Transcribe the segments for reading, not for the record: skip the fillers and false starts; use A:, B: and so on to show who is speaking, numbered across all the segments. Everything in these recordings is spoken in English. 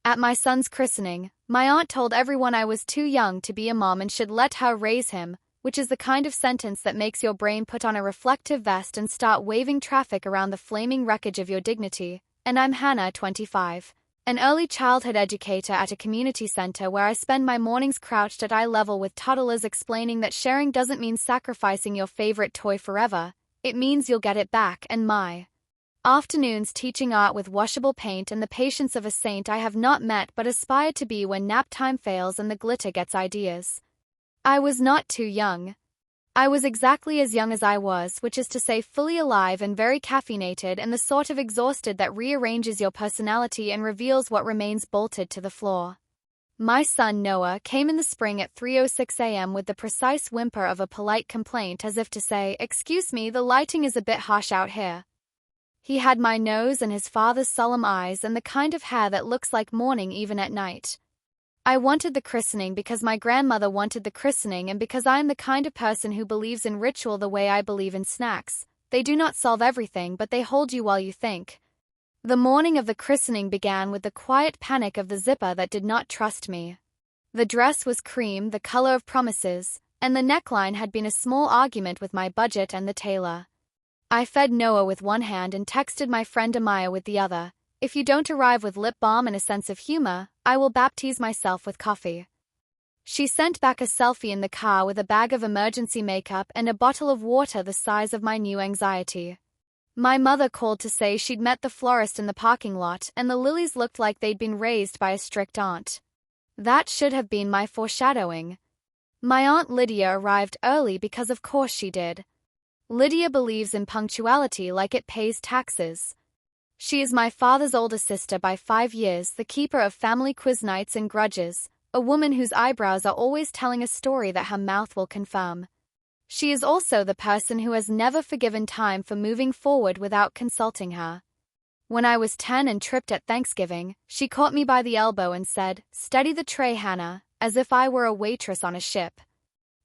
A: At my son's christening, my aunt told everyone I was too young to be a mom and should let her raise him, which is the kind of sentence that makes your brain put on a reflective vest and start waving traffic around the flaming wreckage of your dignity. And I'm Hannah, 25. An early childhood educator at a community center where I spend my mornings crouched at eye level with toddlers explaining that sharing doesn't mean sacrificing your favorite toy forever, it means you'll get it back, and my afternoons teaching art with washable paint and the patience of a saint I have not met but aspire to be when nap time fails and the glitter gets ideas. I was not too young. I was exactly as young as I was, which is to say fully alive and very caffeinated and the sort of exhausted that rearranges your personality and reveals what remains bolted to the floor. My son Noah came in the spring at 3:06 a.m. with the precise whimper of a polite complaint as if to say, "Excuse me, the lighting is a bit harsh out here." He had my nose and his father's solemn eyes and the kind of hair that looks like mourning even at night. I wanted the christening because my grandmother wanted the christening and because I am the kind of person who believes in ritual the way I believe in snacks. They do not solve everything, but they hold you while you think. The morning of the christening began with the quiet panic of the zipper that did not trust me. The dress was cream, the color of promises, and the neckline had been a small argument with my budget and the tailor. I fed Noah with one hand and texted my friend Amaya with the other. If you don't arrive with lip balm and a sense of humor, I will baptize myself with coffee. She sent back a selfie in the car with a bag of emergency makeup and a bottle of water the size of my new anxiety. My mother called to say she'd met the florist in the parking lot and the lilies looked like they'd been raised by a strict aunt. That should have been my foreshadowing. My Aunt Lydia arrived early because of course she did. Lydia believes in punctuality like it pays taxes. She is my father's older sister by 5 years, the keeper of family quiz nights and grudges, a woman whose eyebrows are always telling a story that her mouth will confirm. She is also the person who has never forgiven time for moving forward without consulting her. When I was 10 and tripped at Thanksgiving, she caught me by the elbow and said, "Steady the tray, Hannah," as if I were a waitress on a ship.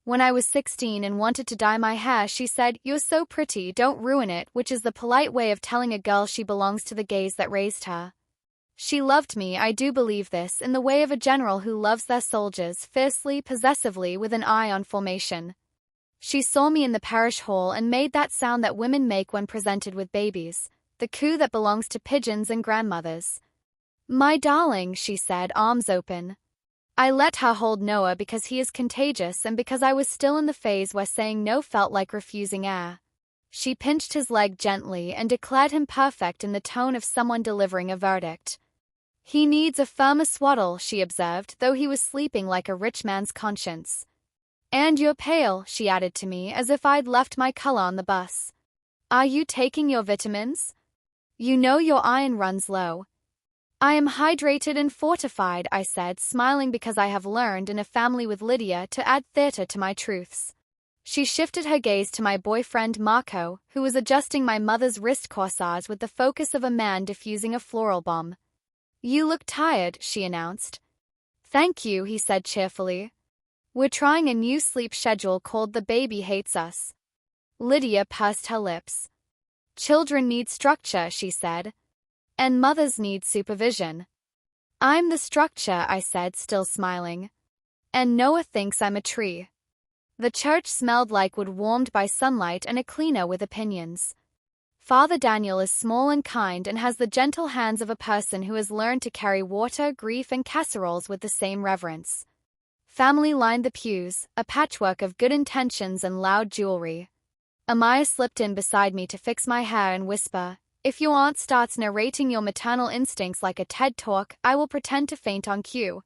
A: When I was 16 and wanted to dye my hair, she said, "You're so pretty, don't ruin it," which is the polite way of telling a girl she belongs to the gays that raised her. She loved me, I do believe this, in the way of a general who loves their soldiers, fiercely, possessively, with an eye on formation. She saw me in the parish hall and made that sound that women make when presented with babies, the coo that belongs to pigeons and grandmothers. "My darling," she said, arms open. I let her hold Noah because he is contagious and because I was still in the phase where saying no felt like refusing air. She pinched his leg gently and declared him perfect in the tone of someone delivering a verdict. "He needs a firmer swaddle," she observed, though he was sleeping like a rich man's conscience. "And you're pale," she added to me, as if I'd left my color on the bus. "Are you taking your vitamins? You know your iron runs low." "I am hydrated and fortified," I said, smiling because I have learned in a family with Lydia to add theater to my truths. She shifted her gaze to my boyfriend Marco, who was adjusting my mother's wrist corsage with the focus of a man diffusing a floral bomb. "You look tired," she announced. "Thank you," he said cheerfully. "We're trying a new sleep schedule called The Baby Hates Us." Lydia pursed her lips. "Children need structure," she said. "And mothers need supervision." "I'm the structure," I said, still smiling. "And Noah thinks I'm a tree." The church smelled like wood warmed by sunlight and a cleaner with opinions. Father Daniel is small and kind and has the gentle hands of a person who has learned to carry water, grief, and casseroles with the same reverence. Family lined the pews, a patchwork of good intentions and loud jewelry. Amaya slipped in beside me to fix my hair and whisper, "If your aunt starts narrating your maternal instincts like a TED Talk, I will pretend to faint on cue."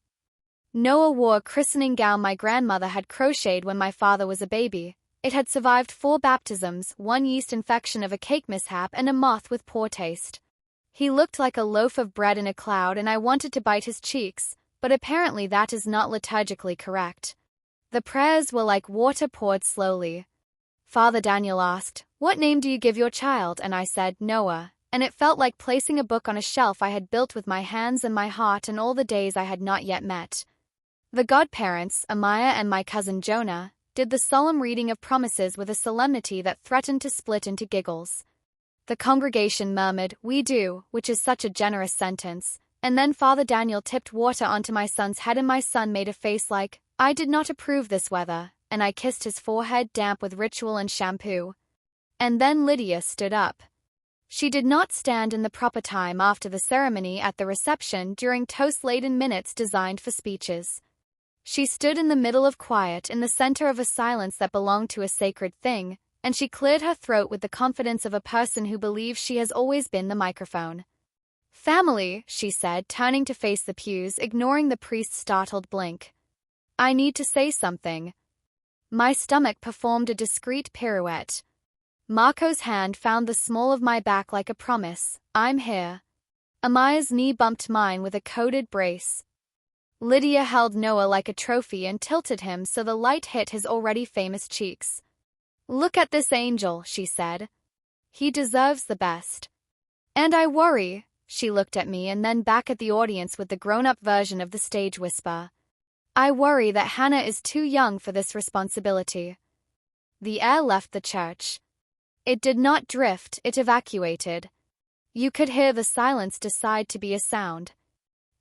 A: Noah wore a christening gown my grandmother had crocheted when my father was a baby. It had survived 4 baptisms, 1 yeast infection of a cake mishap, and a moth with poor taste. He looked like a loaf of bread in a cloud and I wanted to bite his cheeks, but apparently that is not liturgically correct. The prayers were like water poured slowly. Father Daniel asked, "What name do you give your child?" and I said, "Noah," and it felt like placing a book on a shelf I had built with my hands and my heart and all the days I had not yet met. The godparents, Amaya and my cousin Jonah, did the solemn reading of promises with a solemnity that threatened to split into giggles. The congregation murmured, "We do," which is such a generous sentence, And then Father Daniel tipped water onto my son's head and my son made a face like, I did not approve this weather, and I kissed his forehead damp with ritual and shampoo. And then Lydia stood up. She did not stand in the proper time after the ceremony at the reception during toast-laden minutes designed for speeches. She stood in the middle of quiet in the center of a silence that belonged to a sacred thing, and she cleared her throat with the confidence of a person who believes she has always been the microphone. Family, she said, turning to face the pews, ignoring the priest's startled blink. I need to say something. My stomach performed a discreet pirouette. Marco's hand found the small of my back like a promise. I'm here. Amaya's knee bumped mine with a coded brace. Lydia held Noah like a trophy and tilted him so the light hit his already famous cheeks. Look at this angel, she said. He deserves the best. And I worry, she looked at me and then back at the audience with the grown-up version of the stage whisper. I worry that Hannah is too young for this responsibility. The air left the church. It did not drift, it evacuated. You could hear the silence decide to be a sound.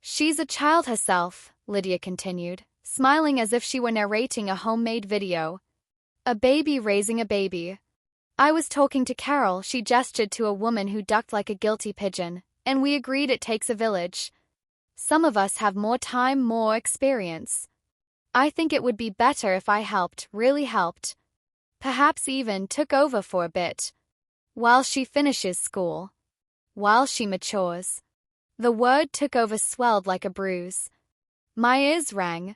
A: She's a child herself, Lydia continued, smiling as if she were narrating a homemade video. A baby raising a baby. I was talking to Carol, she gestured to a woman who ducked like a guilty pigeon, and we agreed it takes a village. Some of us have more time, more experience. I think it would be better if I helped, really helped. Perhaps even took over for a bit. While she finishes school. While she matures. The word took over swelled like a bruise. My ears rang.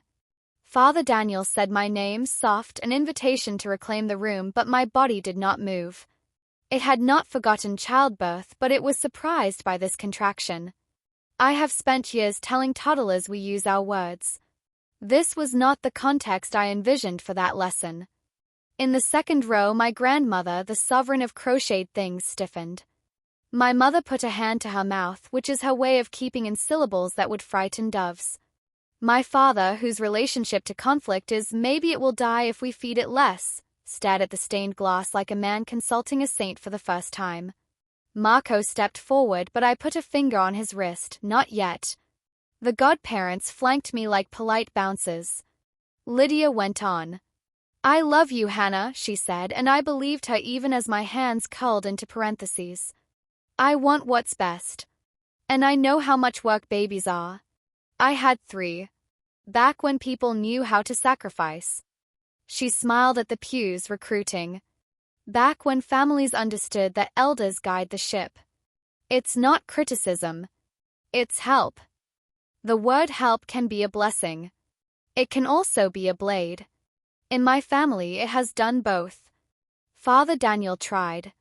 A: Father Daniel said my name, soft, an invitation to reclaim the room, but my body did not move. It had not forgotten childbirth, but it was surprised by this contraction. I have spent years telling toddlers we use our words. This was not the context I envisioned for that lesson. In the second row, my grandmother, the sovereign of crocheted things, stiffened. My mother put a hand to her mouth, which is her way of keeping in syllables that would frighten doves. My father, whose relationship to conflict is maybe it will die if we feed it less, stared at the stained glass like a man consulting a saint for the first time. Marco stepped forward, but I put a finger on his wrist. Not yet. The godparents flanked me like polite bouncers. Lydia went on. I love you, Hannah, she said, and I believed her even as my hands curled into parentheses. I want what's best. And I know how much work babies are. I had 3. Back when people knew how to sacrifice. She smiled at the pews, recruiting. Back when families understood that elders guide the ship. It's not criticism. It's help. The word help can be a blessing. It can also be a blade. In my family, it has done both. Father Daniel tried.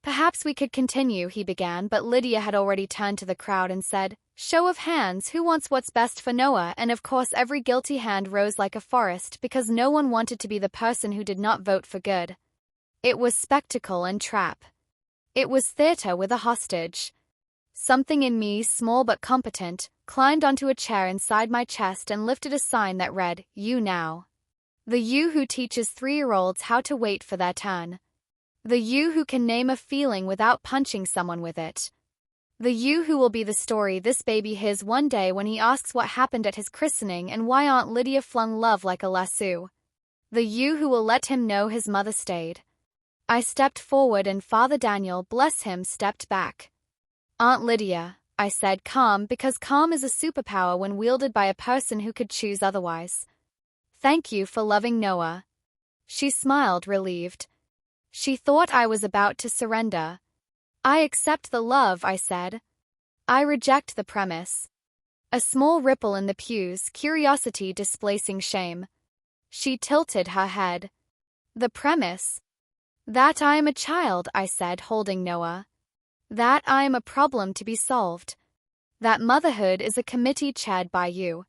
A: Perhaps we could continue, he began, but Lydia had already turned to the crowd and said, Show of hands, who wants what's best for Noah? And of course every guilty hand rose like a forest because no one wanted to be the person who did not vote for good. It was spectacle and trap. It was theater with a hostage. Something in me, small but competent, climbed onto a chair inside my chest and lifted a sign that read, You now. The you who teaches 3-year-olds how to wait for their turn. The you who can name a feeling without punching someone with it. The you who will be the story this baby hears one day when he asks what happened at his christening and why Aunt Lydia flung love like a lasso. The you who will let him know his mother stayed. I stepped forward and Father Daniel, bless him, stepped back. Aunt Lydia, I said, calm, because calm is a superpower when wielded by a person who could choose otherwise. Thank you for loving Noah. She smiled, relieved. She thought I was about to surrender. I accept the love, I said. I reject the premise. A small ripple in the pews, curiosity displacing shame. She tilted her head. The premise? That I am a child, I said, holding Noah. That I am a problem to be solved. That motherhood is a committee chaired by you.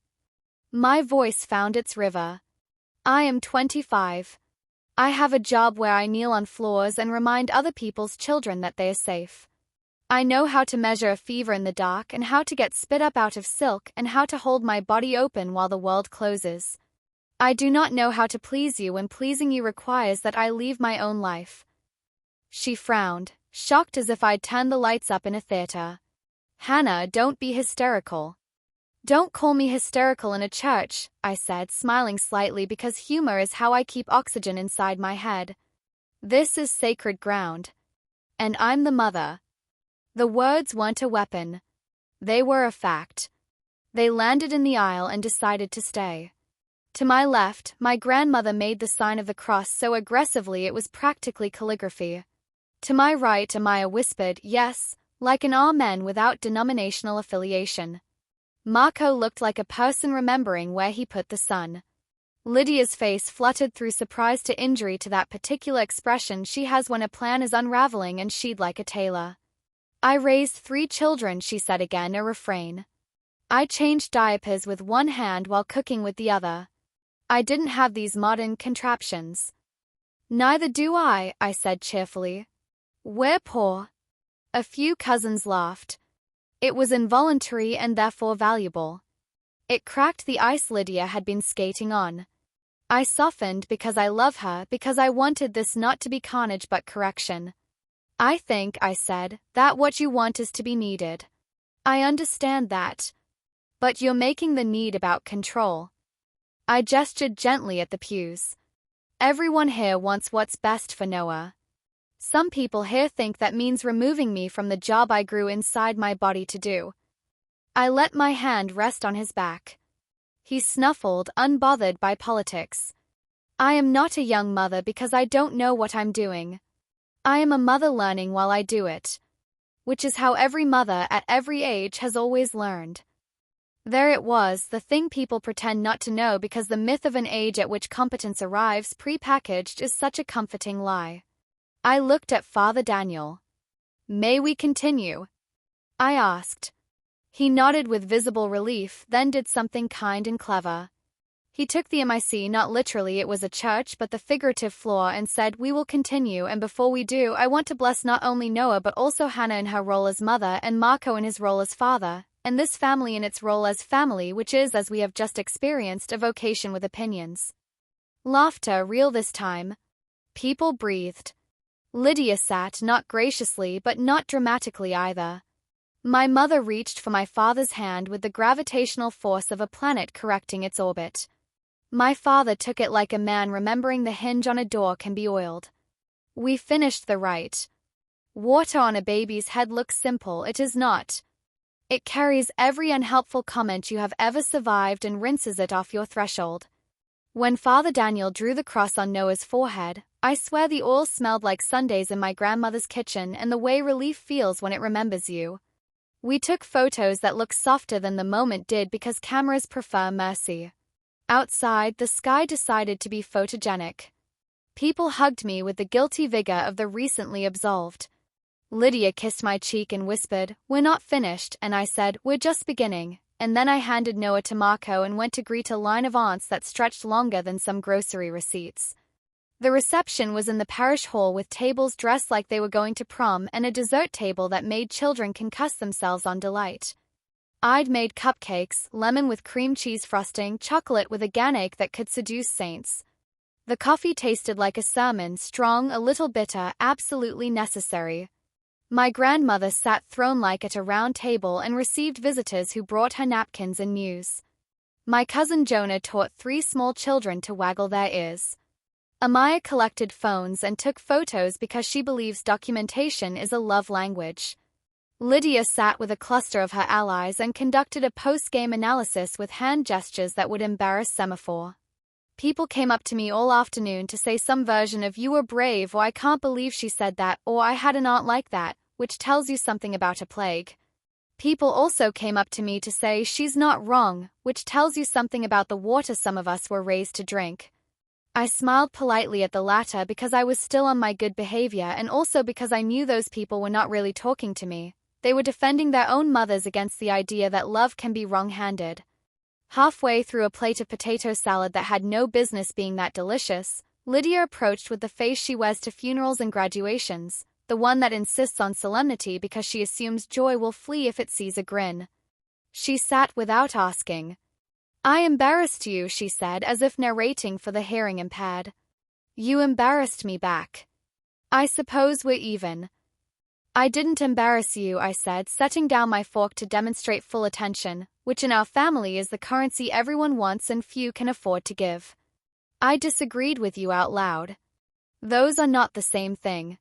A: My voice found its river. I am 25. I have a job where I kneel on floors and remind other people's children that they are safe. I know how to measure a fever in the dark and how to get spit up out of silk and how to hold my body open while the world closes. I do not know how to please you when pleasing you requires that I leave my own life. She frowned, shocked as if I'd turned the lights up in a theater. Hannah, don't be hysterical. Don't call me hysterical in a church, I said, smiling slightly because humor is how I keep oxygen inside my head. This is sacred ground. And I'm the mother. The words weren't a weapon. They were a fact. They landed in the aisle and decided to stay. To my left, my grandmother made the sign of the cross so aggressively it was practically calligraphy. To my right, Amaya whispered, yes, like an amen without denominational affiliation. Marco looked like a person remembering where he put the sun. Lydia's face fluttered through surprise to injury to that particular expression she has when a plan is unraveling and she'd like a tailor. I raised 3 children, she said again, a refrain. I changed diapers with one hand while cooking with the other. I didn't have these modern contraptions. Neither do I said cheerfully. We're poor. A few cousins laughed. It was involuntary and therefore valuable. It cracked the ice Lydia had been skating on. I softened because I love her, because I wanted this not to be carnage but correction. I think, I said, that what you want is to be needed. I understand that. But you're making the need about control. I gestured gently at the pews. Everyone here wants what's best for Noah. Some people here think that means removing me from the job I grew inside my body to do. I let my hand rest on his back. He snuffled, unbothered by politics. I am not a young mother because I don't know what I'm doing. I am a mother learning while I do it. Which is how every mother at every age has always learned. There it was, the thing people pretend not to know because the myth of an age at which competence arrives pre-packaged is such a comforting lie. I looked at Father Daniel. May we continue? I asked. He nodded with visible relief, then did something kind and clever. He took the mic, not literally it was a church but the figurative floor, and said, we will continue, and before we do I want to bless not only Noah but also Hannah in her role as mother and Marco in his role as father, and this family in its role as family, which is, as we have just experienced, a vocation with opinions. Laughter, real this time. People breathed. Lydia sat, not graciously but not dramatically either. My mother reached for my father's hand with the gravitational force of a planet correcting its orbit. My father took it like a man remembering the hinge on a door can be oiled. We finished the rite. Water on a baby's head looks simple, it is not. It carries every unhelpful comment you have ever survived and rinses it off your threshold. When Father Daniel drew the cross on Noah's forehead, I swear the oil smelled like Sundays in my grandmother's kitchen and the way relief feels when it remembers you. We took photos that look softer than the moment did because cameras prefer mercy. Outside, the sky decided to be photogenic. People hugged me with the guilty vigor of the recently absolved. Lydia kissed my cheek and whispered, we're not finished, and I said, we're just beginning, and then I handed Noah to Marco and went to greet a line of aunts that stretched longer than some grocery receipts. The reception was in the parish hall with tables dressed like they were going to prom and a dessert table that made children concuss themselves on delight. I'd made cupcakes, lemon with cream cheese frosting, chocolate with a ganache that could seduce saints. The coffee tasted like a sermon, strong, a little bitter, absolutely necessary. My grandmother sat throne-like at a round table and received visitors who brought her napkins and news. My cousin Jonah taught 3 small children to waggle their ears. Amaya collected phones and took photos because she believes documentation is a love language. Lydia sat with a cluster of her allies and conducted a post-game analysis with hand gestures that would embarrass Semaphore. People came up to me all afternoon to say some version of "you were brave" or "I can't believe she said that" or "I had an aunt like that," which tells you something about a plague. People also came up to me to say "she's not wrong," which tells you something about the water some of us were raised to drink. I smiled politely at the latter because I was still on my good behavior and also because I knew those people were not really talking to me. They were defending their own mothers against the idea that love can be wrong-handed. Halfway through a plate of potato salad that had no business being that delicious, Lydia approached with the face she wears to funerals and graduations, the one that insists on solemnity because she assumes joy will flee if it sees a grin. She sat without asking. "I embarrassed you," she said, as if narrating for the hearing impaired. "You embarrassed me back. I suppose we're even." I didn't embarrass you, I said, setting down my fork to demonstrate full attention, which in our family is the currency everyone wants and few can afford to give. I disagreed with you out loud. Those are not the same thing.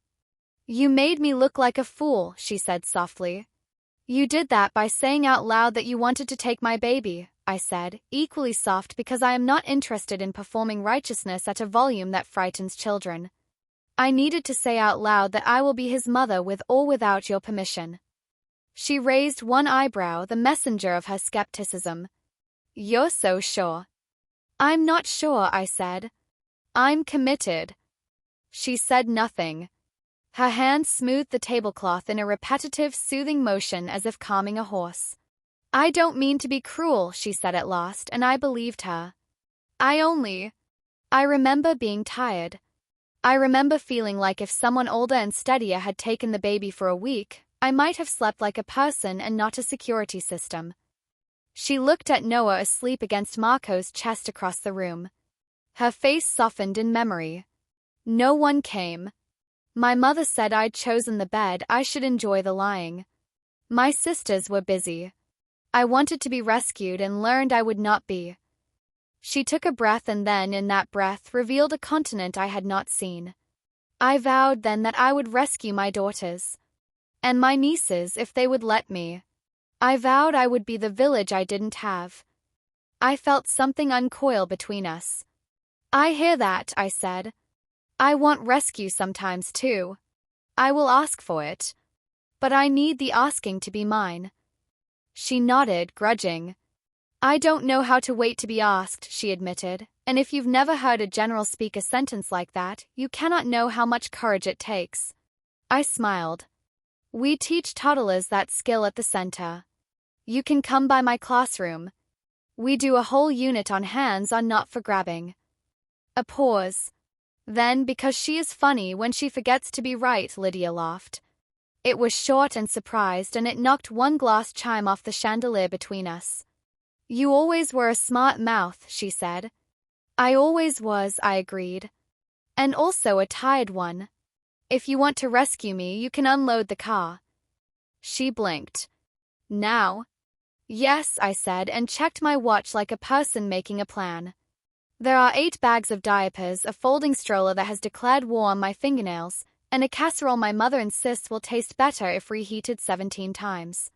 A: You made me look like a fool, she said softly. You did that by saying out loud that you wanted to take my baby, I said, equally soft because I am not interested in performing righteousness at a volume that frightens children. I needed to say out loud that I will be his mother with or without your permission. She raised one eyebrow, the messenger of her skepticism. You're so sure. I'm not sure, I said. I'm committed. She said nothing. Her hand smoothed the tablecloth in a repetitive, soothing motion as if calming a horse. I don't mean to be cruel, she said at last, and I believed her. I remember being tired. I remember feeling like if someone older and steadier had taken the baby for a week, I might have slept like a person and not a security system. She looked at Noah asleep against Marco's chest across the room. Her face softened in memory. No one came. My mother said I'd chosen the bed, I should enjoy the lying. My sisters were busy. I wanted to be rescued and learned I would not be. She took a breath and then, in that breath, revealed a continent I had not seen. I vowed then that I would rescue my daughters. And my nieces, if they would let me. I vowed I would be the village I didn't have. I felt something uncoil between us. I hear that, I said. I want rescue sometimes too. I will ask for it. But I need the asking to be mine. She nodded, grudging. I don't know how to wait to be asked, she admitted, and if you've never heard a general speak a sentence like that, you cannot know how much courage it takes. I smiled. We teach toddlers that skill at the center. You can come by my classroom. We do a whole unit on hands on not for grabbing. A pause. Then, because she is funny when she forgets to be right, Lydia laughed. It was short and surprised, and it knocked one glass chime off the chandelier between us. You always were a smart mouth, she said. I always was, I agreed. And also a tired one. If you want to rescue me, you can unload the car. She blinked. Now? Yes, I said, and checked my watch like a person making a plan. There are 8 bags of diapers, a folding stroller that has declared war on my fingernails, and a casserole my mother insists will taste better if reheated 17 times.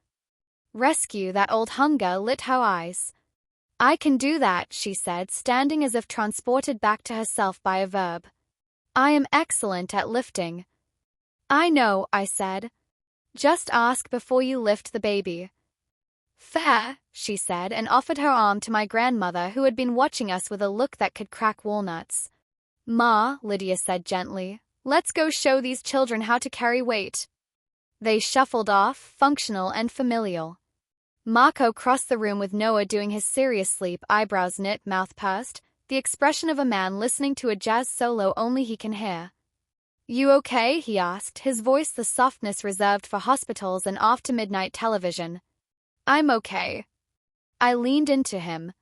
A: Rescue that old hunger lit her eyes. I can do that, she said, standing as if transported back to herself by a verb. I am excellent at lifting. I know, I said. Just ask before you lift the baby. Fair, she said, and offered her arm to my grandmother, who had been watching us with a look that could crack walnuts. Ma, Lydia said gently, let's go show these children how to carry weight. They shuffled off, functional and familial. Marco crossed the room with Noah doing his serious sleep, eyebrows knit, mouth pursed, the expression of a man listening to a jazz solo only he can hear. You okay? He asked, his voice the softness reserved for hospitals and after-midnight television. I'm okay. I leaned into him.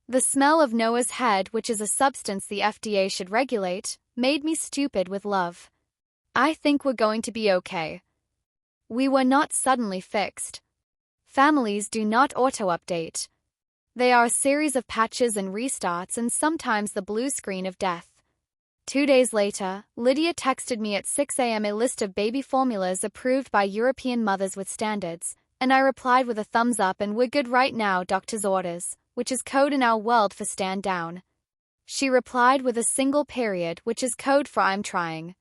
A: The smell of Noah's head, which is a substance the FDA should regulate, made me stupid with love. I think we're going to be okay. We were not suddenly fixed. Families do not auto-update. They are a series of patches and restarts and sometimes the blue screen of death. 2 days later, Lydia texted me at 6 a.m. a list of baby formulas approved by European mothers with standards, and I replied with a thumbs up and we're good right now, doctor's orders, which is code in our world for stand down. She replied with a single period, which is code for I'm trying.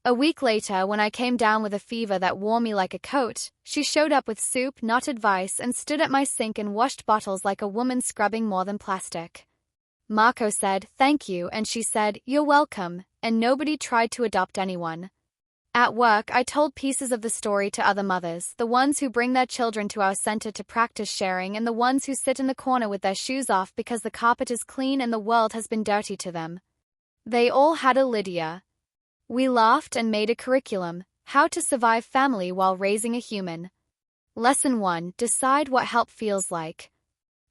A: A week later, when I came down with a fever that wore me like a coat, she showed up with soup, not advice, and stood at my sink and washed bottles like a woman scrubbing more than plastic. Marco said, thank you, and she said, you're welcome, and nobody tried to adopt anyone. At work, I told pieces of the story to other mothers, the ones who bring their children to our center to practice sharing and the ones who sit in the corner with their shoes off because the carpet is clean and the world has been dirty to them. They all had a Lydia. We laughed and made a curriculum, how to survive family while raising a human. Lesson 1, decide what help feels like.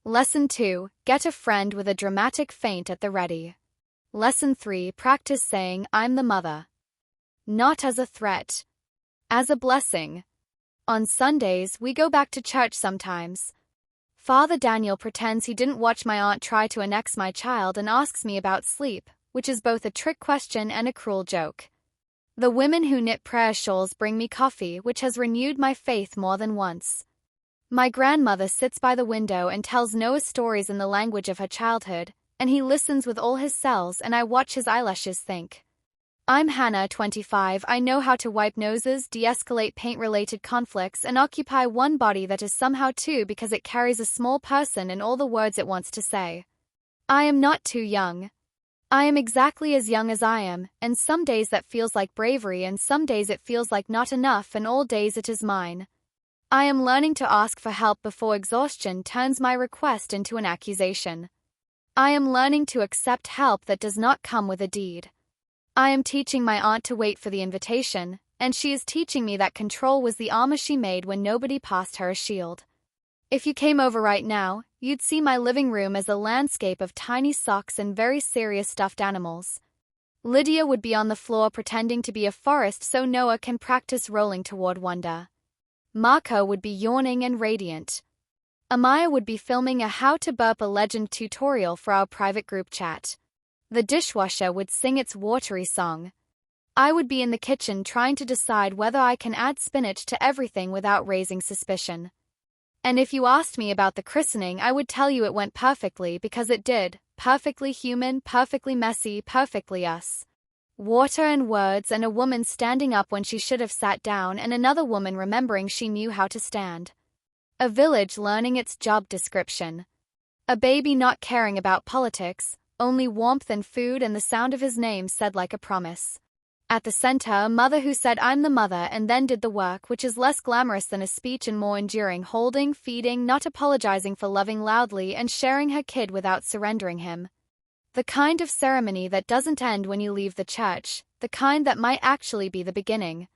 A: Lesson 2, get a friend with a dramatic faint at the ready. Lesson 3, practice saying, I'm the mother. Not as a threat. as a blessing. On Sundays, we go back to church sometimes. Father Daniel pretends he didn't watch my aunt try to annex my child and asks me about sleep, which is both a trick question and a cruel joke. The women who knit prayer shawls bring me coffee, which has renewed my faith more than once. My grandmother sits by the window and tells Noah stories in the language of her childhood, and he listens with all his cells and I watch his eyelashes think. I'm Hannah, 25. I know how to wipe noses, de-escalate paint-related conflicts, and occupy one body that is somehow two because it carries a small person and all the words it wants to say. I am not too young. I am exactly as young as I am, and some days that feels like bravery and some days it feels like not enough and all days it is mine. I am learning to ask for help before exhaustion turns my request into an accusation. I am learning to accept help that does not come with a deed. I am teaching my aunt to wait for the invitation, and she is teaching me that control was the armor she made when nobody passed her a shield. If you came over right now, you'd see my living room as a landscape of tiny socks and very serious stuffed animals. Lydia would be on the floor pretending to be a forest so Noah can practice rolling toward wonder. Marco would be yawning and radiant. Amaya would be filming a how to burp a legend tutorial for our private group chat. The dishwasher would sing its watery song. I would be in the kitchen trying to decide whether I can add spinach to everything without raising suspicion. And if you asked me about the christening, I would tell you it went perfectly because it did. Perfectly human, perfectly messy, perfectly us. Water and words and a woman standing up when she should have sat down and another woman remembering she knew how to stand. A village learning its job description. A baby not caring about politics, only warmth and food and the sound of his name said like a promise. At the center, a mother who said I'm the mother and then did the work, which is less glamorous than a speech and more enduring, holding, feeding, not apologizing for loving loudly and sharing her kid without surrendering him. The kind of ceremony that doesn't end when you leave the church, the kind that might actually be the beginning.